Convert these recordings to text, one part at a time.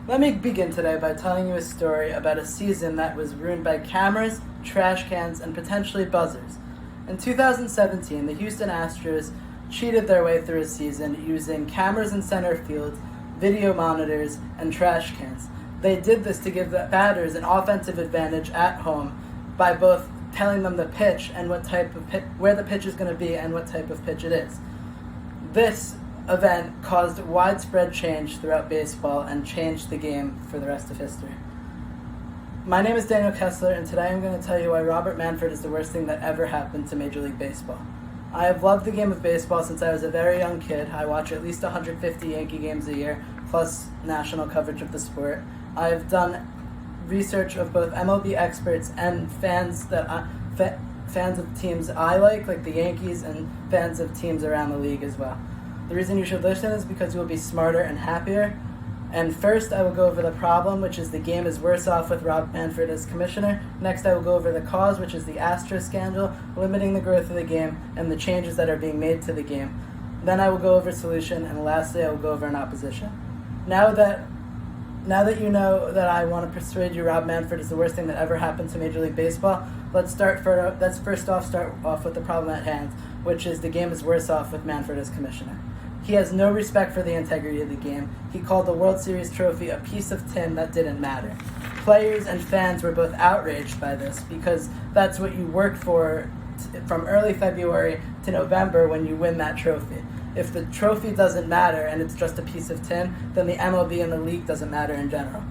Let me begin today by telling you a story about a season that was ruined by cameras, trash cans, and potentially buzzers. In 2017, the Houston Astros cheated their way through a season using cameras in center field, video monitors, and trash cans. They did this to give the batters an offensive advantage at home by both telling them the pitch and where the pitch is going to be and what type of pitch it is. This event caused widespread change throughout baseball and changed the game for the rest of history. My name is Daniel Kessler, and today I'm going to tell you why Robert Manfred is the worst thing that ever happened to Major League Baseball. I have loved the game of baseball since I was a very young kid. I watch at least 150 Yankee games a year, plus national coverage of the sport. I have done research of both MLB experts and fans of teams I like the Yankees, and fans of teams around the league as well. The reason you should listen is because you will be smarter and happier. And first, I will go over the problem, which is the game is worse off with Rob Manfred as commissioner. Next, I will go over the cause, which is the Astros scandal, limiting the growth of the game, and the changes that are being made to the game. Then I will go over solution, and lastly, I will go over an opposition. Now that you know that I want to persuade you Rob Manfred is the worst thing that ever happened to Major League Baseball, let's first start off with the problem at hand, which is the game is worse off with Manfred as commissioner. He has no respect for the integrity of the game. He called the World Series trophy a piece of tin that didn't matter. Players and fans were both outraged by this because that's what you worked for from early February to November when you win that trophy. If the trophy doesn't matter and it's just a piece of tin, then the MLB and the league doesn't matter in general.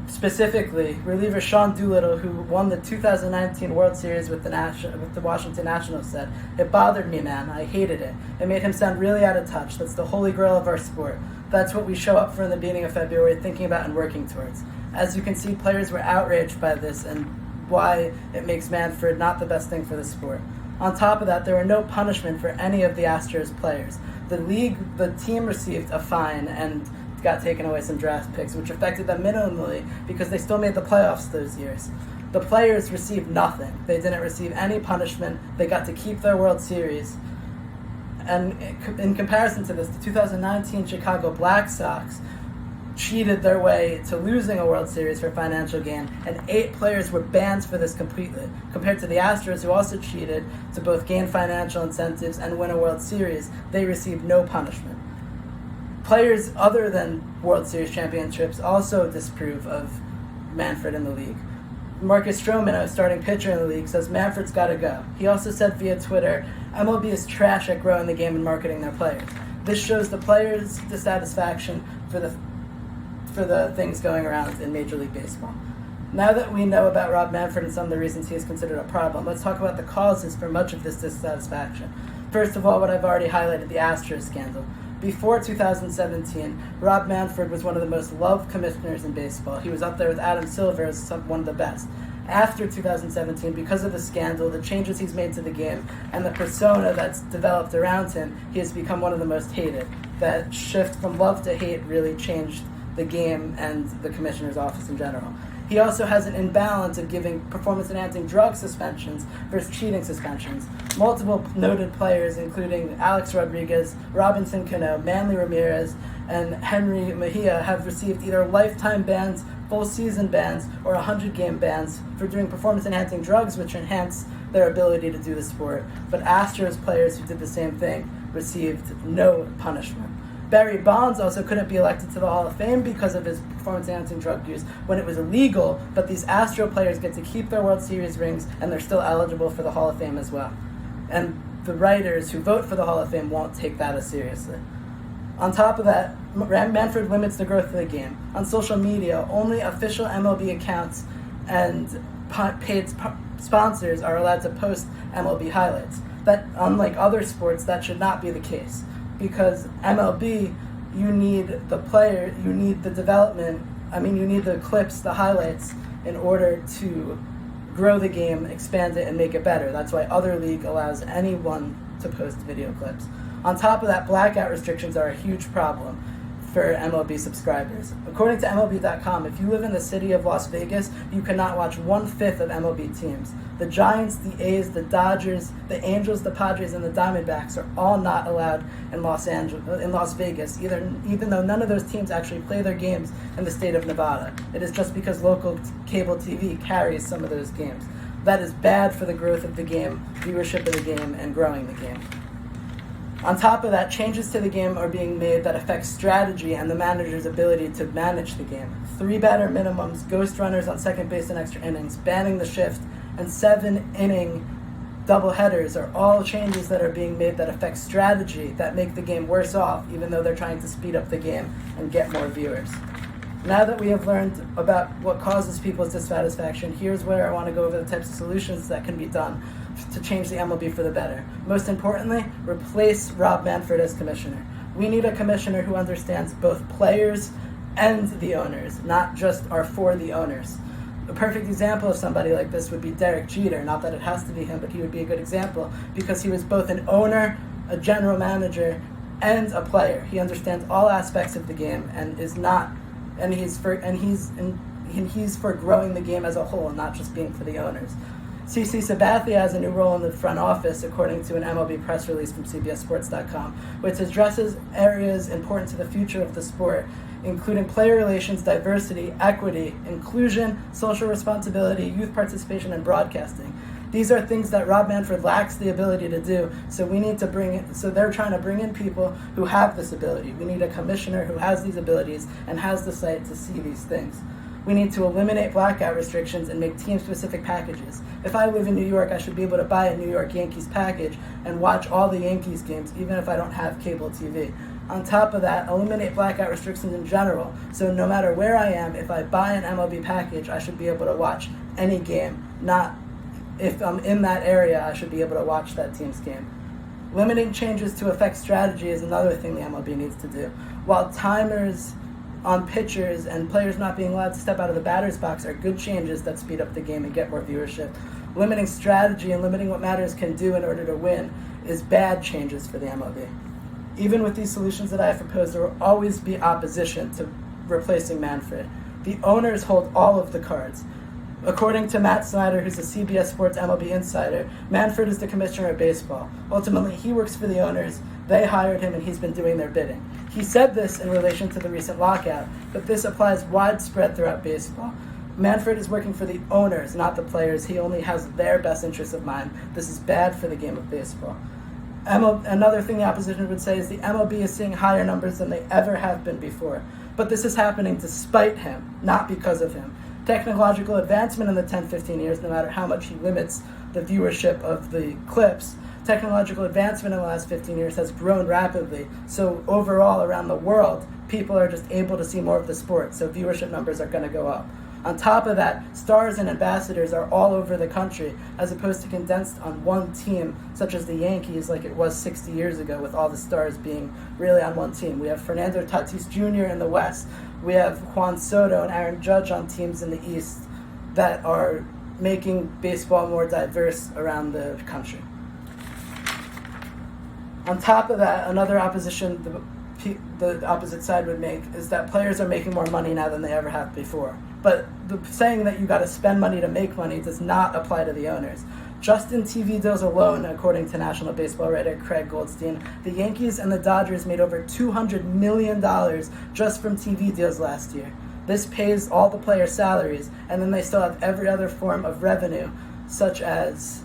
Specifically, reliever Sean Doolittle, who won the 2019 World Series with the Washington Nationals, said, "It bothered me, man. I hated it. It made him sound really out of touch. That's the holy grail of our sport. That's what we show up for in the beginning of February, thinking about and working towards." As you can see, players were outraged by this and why it makes Manfred not the best thing for the sport. On top of that, there were no punishment for any of the Astros players. The team received a fine and got taken away some draft picks, which affected them minimally because they still made the playoffs those years. The players received nothing. They didn't receive any punishment. They got to keep their World Series. And in comparison to this, the 2019 Chicago Black Sox cheated their way to losing a World Series for financial gain, and 8 players were banned for this completely, compared to the Astros, who also cheated to both gain financial incentives and win a World Series. They received no punishment. Players other than World Series championships also disapprove of Manfred in the league. Marcus Stroman, a starting pitcher in the league, says Manfred's got to go. He also said via Twitter, MLB is trash at growing the game and marketing their players. This shows the players' dissatisfaction for the things going around in Major League Baseball. Now that we know about Rob Manfred and some of the reasons he is considered a problem, let's talk about the causes for much of this dissatisfaction. First of all, what I've already highlighted, the Astros scandal. Before 2017, Rob Manfred was one of the most loved commissioners in baseball. He was up there with Adam Silver as one of the best. After 2017, because of the scandal, the changes he's made to the game, and the persona that's developed around him, he has become one of the most hated. That shift from love to hate really changed the game and the commissioner's office in general. He also has an imbalance of giving performance-enhancing drug suspensions versus cheating suspensions. Multiple noted players, including Alex Rodriguez, Robinson Cano, Manly Ramirez, and Henry Mejia, have received either lifetime bans, full-season bans, or 100-game bans for doing performance-enhancing drugs, which enhance their ability to do the sport. But Astros players who did the same thing received no punishment. Barry Bonds also couldn't be elected to the Hall of Fame because of his performance-enhancing drug use when it was illegal, but these Astro players get to keep their World Series rings, and they're still eligible for the Hall of Fame as well. And the writers who vote for the Hall of Fame won't take that as seriously. On top of that, Manfred limits the growth of the game. On social media, only official MLB accounts and paid sponsors are allowed to post MLB highlights. That, unlike other sports, that should not be the case. Because MLB, you need the development, you need the clips, the highlights, in order to grow the game, expand it, and make it better. That's why other league allows anyone to post video clips. On top of that, blackout restrictions are a huge problem. for MLB subscribers. According to MLB.com, if you live in the city of Las Vegas, you cannot watch 1/5 of MLB teams. The Giants, the A's, the Dodgers, the Angels, the Padres, and the Diamondbacks are all not allowed in Las Vegas, even though none of those teams actually play their games in the state of Nevada. It is just because local cable TV carries some of those games. That is bad for the growth of the game, viewership of the game, and growing the game. On top of that, changes to the game are being made that affect strategy and the manager's ability to manage the game. 3-batter minimums, ghost runners on second base in extra innings, banning the shift, and 7-inning doubleheaders are all changes that are being made that affect strategy that make the game worse off, even though they're trying to speed up the game and get more viewers. Now that we have learned about what causes people's dissatisfaction, here's where I want to go over the types of solutions that can be done to change the MLB for the better. Most importantly, replace Rob Manfred as commissioner. We need a commissioner who understands both players and the owners, not just are for the owners. A perfect example of somebody like this would be Derek Jeter. Not that it has to be him, but he would be a good example because he was both an owner, a general manager, and a player. He understands all aspects of the game and he's for growing the game as a whole, not just being for the owners. CC Sabathia has a new role in the front office, according to an MLB press release from CBSSports.com, which addresses areas important to the future of the sport, including player relations, diversity, equity, inclusion, social responsibility, youth participation, and broadcasting. These are things that Rob Manfred lacks the ability to do, so they're trying to bring in people who have this ability. We need a commissioner who has these abilities and has the sight to see these things. We need to eliminate blackout restrictions and make team-specific packages. If I live in New York, I should be able to buy a New York Yankees package and watch all the Yankees games, even if I don't have cable TV. On top of that, eliminate blackout restrictions in general. So no matter where I am, if I buy an MLB package, I should be able to watch any game. Not if I'm in that area, I should be able to watch that team's game. Limiting changes to affect strategy is another thing the MLB needs to do. While timers on pitchers and players not being allowed to step out of the batter's box are good changes that speed up the game and get more viewership, limiting strategy and limiting what matters can do in order to win is bad changes for the MLB. Even with these solutions that I have proposed, there will always be opposition to replacing Manfred. The owners hold all of the cards. According to Matt Snyder, who's a CBS Sports MLB insider, Manfred is the commissioner of baseball. Ultimately, he works for the owners. They hired him, and he's been doing their bidding. He said this in relation to the recent lockout, but this applies widespread throughout baseball. Manfred is working for the owners, not the players. He only has their best interests in mind. This is bad for the game of baseball. Another thing the opposition would say is the MLB is seeing higher numbers than they ever have been before. But this is happening despite him, not because of him. Technological advancement in the 10-15 years, no matter how much he limits the viewership of the clips, technological advancement in the last 15 years has grown rapidly. So overall, around the world, people are just able to see more of the sport, so viewership numbers are going to go up. On top of that, stars and ambassadors are all over the country, as opposed to condensed on one team, such as the Yankees, like it was 60 years ago, with all the stars being really on one team. We have Fernando Tatis Jr. in the West. We have Juan Soto and Aaron Judge on teams in the East that are making baseball more diverse around the country. On top of that, another opposition the opposite side would make is that players are making more money now than they ever have before. But the saying that you got to spend money to make money does not apply to the owners. Just in TV deals alone, according to National Baseball writer Craig Goldstein, the Yankees and the Dodgers made over $200 million just from TV deals last year. This pays all the players' salaries, and then they still have every other form of revenue, such as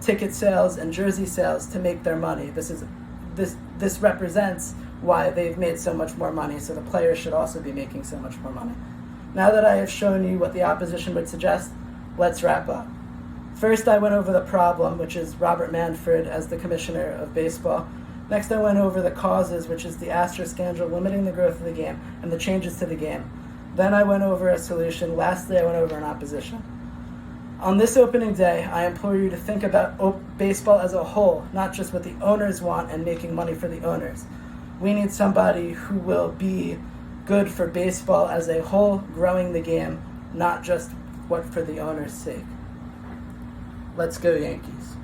ticket sales and jersey sales, to make their money. This represents why they've made so much more money, so the players should also be making so much more money. Now that I have shown you what the opposition would suggest, let's wrap up. First, I went over the problem, which is Robert Manfred as the commissioner of baseball. Next, I went over the causes, which is the Astros scandal limiting the growth of the game and the changes to the game. Then I went over a solution. Lastly, I went over an opposition. On this opening day, I implore you to think about baseball as a whole, not just what the owners want and making money for the owners. We need somebody who will be good for baseball as a whole, growing the game, not just what for the owners' sake. Let's go Yankees.